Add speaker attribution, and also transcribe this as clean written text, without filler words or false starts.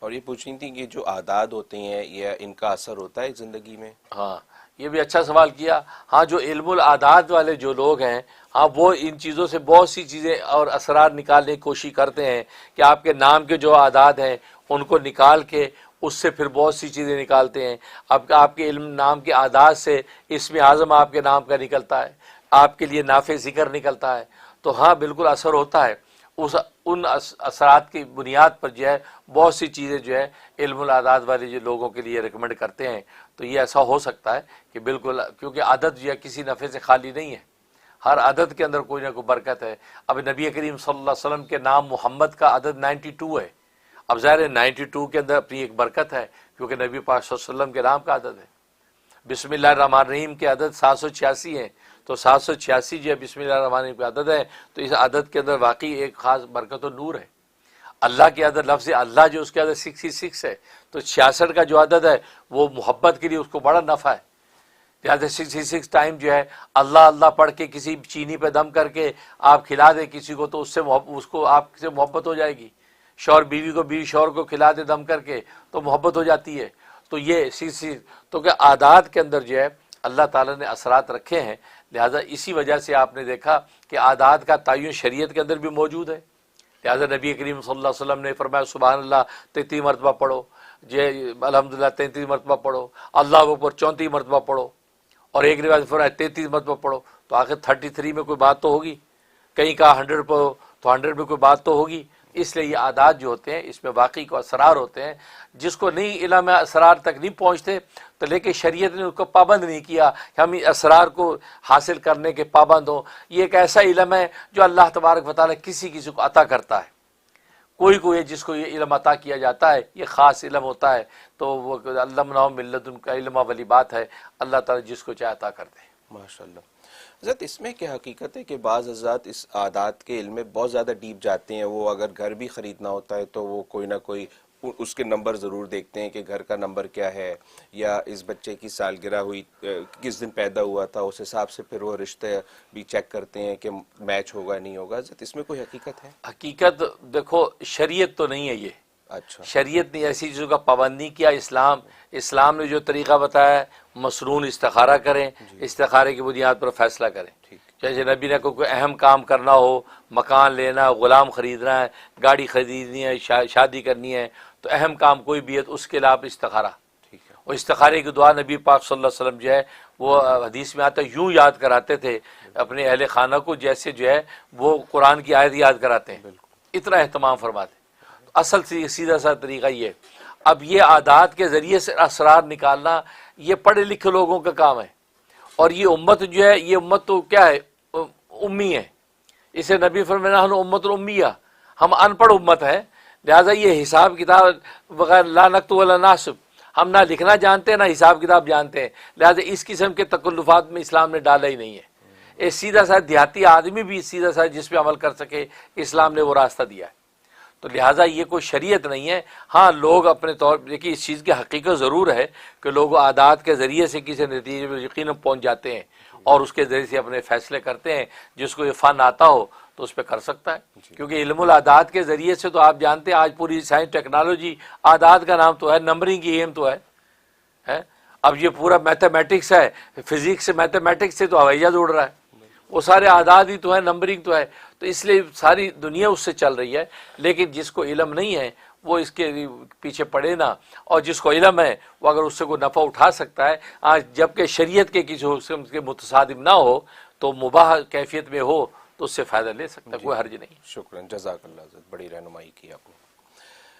Speaker 1: اور یہ پوچھ رہی تھی کہ جو عادات ہوتے ہیں یا ان کا اثر ہوتا ہے زندگی میں؟
Speaker 2: ہاں یہ بھی اچھا سوال کیا. ہاں جو علم العادات والے جو لوگ ہیں ہاں وہ ان چیزوں سے بہت سی چیزیں اور اثرات نکالنے کی کوشش کرتے ہیں کہ آپ کے نام کے جو عادات ہیں ان کو نکال کے اس سے پھر بہت سی چیزیں نکالتے ہیں. اب آپ کے علم نام کے عادات سے اسم اعظم آپ کے نام کا نکلتا ہے, آپ کے لیے نافع ذکر نکلتا ہے. تو ہاں بالکل اثر ہوتا ہے. ان اثرات کی بنیاد پر جو ہے بہت سی چیزیں جو ہے علم العادات والے جو لوگوں کے لیے ریکمنڈ کرتے ہیں. تو یہ ایسا ہو سکتا ہے کہ بالکل, کیونکہ عادت جو ہے کسی نفع سے خالی نہیں ہے, ہر عادت کے اندر کوئی نہ کوئی برکت ہے. اب نبی کریم صلی اللہ علیہ وسلم کے نام محمد کا عدد 92 ہے. اب ظاہر 92 کے اندر اپنی ایک برکت ہے کیونکہ نبی پاک صلی اللہ علیہ وسلم کے نام کا عدد ہے. بسم اللہ الرحمن الرحیم کے عدد 786 ہیں, تو 786 جو ہے بسم اللہ الرحمن الرحیم کا عدد ہے, تو اس عدد کے اندر واقعی ایک خاص برکت و نور ہے. اللہ کے عدد, لفظ اللہ جو اس کے عدد 66 ہے, تو 66 کا جو عدد ہے وہ محبت کے لیے اس کو بڑا نفع ہے. لہٰذا 66 ٹائم جو ہے اللہ اللہ پڑھ کے کسی چینی پہ دم کر کے آپ کھلا دیں کسی کو, تو اس کو آپ سے محبت ہو جائے گی. شوہر بیوی کو, بیوی شوہر کو کھلا دے دم کر کے تو محبت ہو جاتی ہے. تو یہ تو کہ عادات کے اندر جو ہے اللہ تعالیٰ نے اثرات رکھے ہیں. لہٰذا اسی وجہ سے آپ نے دیکھا کہ عادات کا تعین شریعت کے اندر بھی موجود ہے. لہٰذا نبی کریم صلی اللہ علیہ وسلم نے فرمایا سبحان اللہ 33 مرتبہ پڑھو, الحمدللہ 33 مرتبہ پڑھو, اللہ اکبر 34 مرتبہ پڑھو, اور ایک روایت فرمایا 33 مرتبہ پڑھو. تو آخر 33 میں کوئی بات تو ہوگی, کہیں کہا 100 پڑھو تو 100 میں کوئی بات تو ہوگی. اس لیے یہ عادات جو ہوتے ہیں اس میں واقعی کو اسرار ہوتے ہیں. جس کو نہیں علم اسرار تک نہیں پہنچتے تو لیکن شریعت نے اس کو پابند نہیں کیا کہ ہم اسرار کو حاصل کرنے کے پابند ہوں. یہ ایک ایسا علم ہے جو اللہ تبارک و تعالیٰ کسی کسی کو عطا کرتا ہے. کوئی جس کو یہ علم عطا کیا جاتا ہے یہ خاص علم ہوتا ہے, تو وہ علمناہم من لدن کا علم والی بات ہے. اللہ تعالیٰ جس کو چاہے عطا کرتے ہیں.
Speaker 1: ماشاء اللہ. حضرت اس میں کیا حقیقت ہے کہ بعض حضرات اس عادات کے علم میں بہت زیادہ ڈیپ جاتے ہیں, وہ اگر گھر بھی خریدنا ہوتا ہے تو وہ کوئی نہ کوئی اس کے نمبر ضرور دیکھتے ہیں کہ گھر کا نمبر کیا ہے, یا اس بچے کی سالگرہ ہوئی کس دن پیدا ہوا تھا, اس حساب سے پھر وہ رشتے بھی چیک کرتے ہیں کہ میچ ہوگا نہیں ہوگا. حضرت اس میں کوئی حقیقت ہے؟
Speaker 2: حقیقت دیکھو شریعت تو نہیں ہے یہ.
Speaker 1: اچھا,
Speaker 2: شریعت نے ایسی چیزوں کا پابند نہیں کیا. اسلام نے جو طریقہ بتایا ہے مسنون استخارہ کریں, استخارے کی بنیاد پر فیصلہ کریں. جیسے نبی نے کوئی اہم کام کرنا ہو, مکان لینا, غلام خریدنا ہے, گاڑی خریدنی ہے, شادی کرنی ہے, تو اہم کام کوئی بھی ہے تو اس کے علاوہ استخارہ. اور استخارے کی دعا نبی پاک صلی اللہ علیہ وسلم جو ہے وہ حدیث میں آتا ہے یوں یاد کراتے تھے اپنے اہل خانہ کو جیسے جو ہے وہ قرآن کی آیت یاد کراتے ہیں, اتنا اہتمام فرماتے. اصل سیدھا سا طریقہ یہ. اب یہ عادات کے ذریعے سے اسرار نکالنا یہ پڑھے لکھے لوگوں کا کام ہے, اور یہ امت جو ہے یہ امت تو کیا ہے امی ہے. اسے نبی فرمایا امت الامیہ, ہم ان پڑھ امت ہے. لہٰذا یہ حساب کتاب بغیر لا نکتب ولا نحسب, ہم نہ لکھنا جانتے ہیں نہ حساب کتاب جانتے ہیں. لہٰذا اس قسم کے تکلفات میں اسلام نے ڈالا ہی نہیں ہے. یہ سیدھا سا دیہاتی آدمی بھی سیدھا سا جس پہ عمل کر سکے اسلام نے وہ راستہ دیا ہے. تو لہٰذا یہ کوئی شریعت نہیں ہے. ہاں لوگ اپنے طور پر دیکھیے اس چیز کی حقیقت ضرور ہے کہ لوگ عادات کے ذریعے سے کسی نتیجے میں یقیناً پہنچ جاتے ہیں اور اس کے ذریعے سے اپنے فیصلے کرتے ہیں. جس کو یہ فن آتا ہو تو اس پہ کر سکتا ہے, کیونکہ علم العادات کے ذریعے سے تو آپ جانتے ہیں آج پوری سائنس ٹیکنالوجی عادات کا نام تو ہے, نمبرنگ کی ایم تو ہے. اب یہ پورا میتھمیٹکس ہے, فزکس سے میتھمیٹکس سے تو ہوائی جہاز اڑ رہا ہے, وہ سارے عادات ہی تو ہے, نمبرنگ تو ہے. تو اس لیے ساری دنیا اس سے چل رہی ہے. لیکن جس کو علم نہیں ہے وہ اس کے پیچھے پڑے نا, اور جس کو علم ہے وہ اگر اس سے کوئی نفع اٹھا سکتا ہے, آج جبکہ شریعت کے کسی حکم کے متصادم نہ ہو تو مباح کیفیت میں ہو تو اس سے فائدہ لے سکتا ہے, کوئی حرج نہیں.
Speaker 1: شکراً, جزاک اللہ حضرت, بڑی رہنمائی کی آپ نے.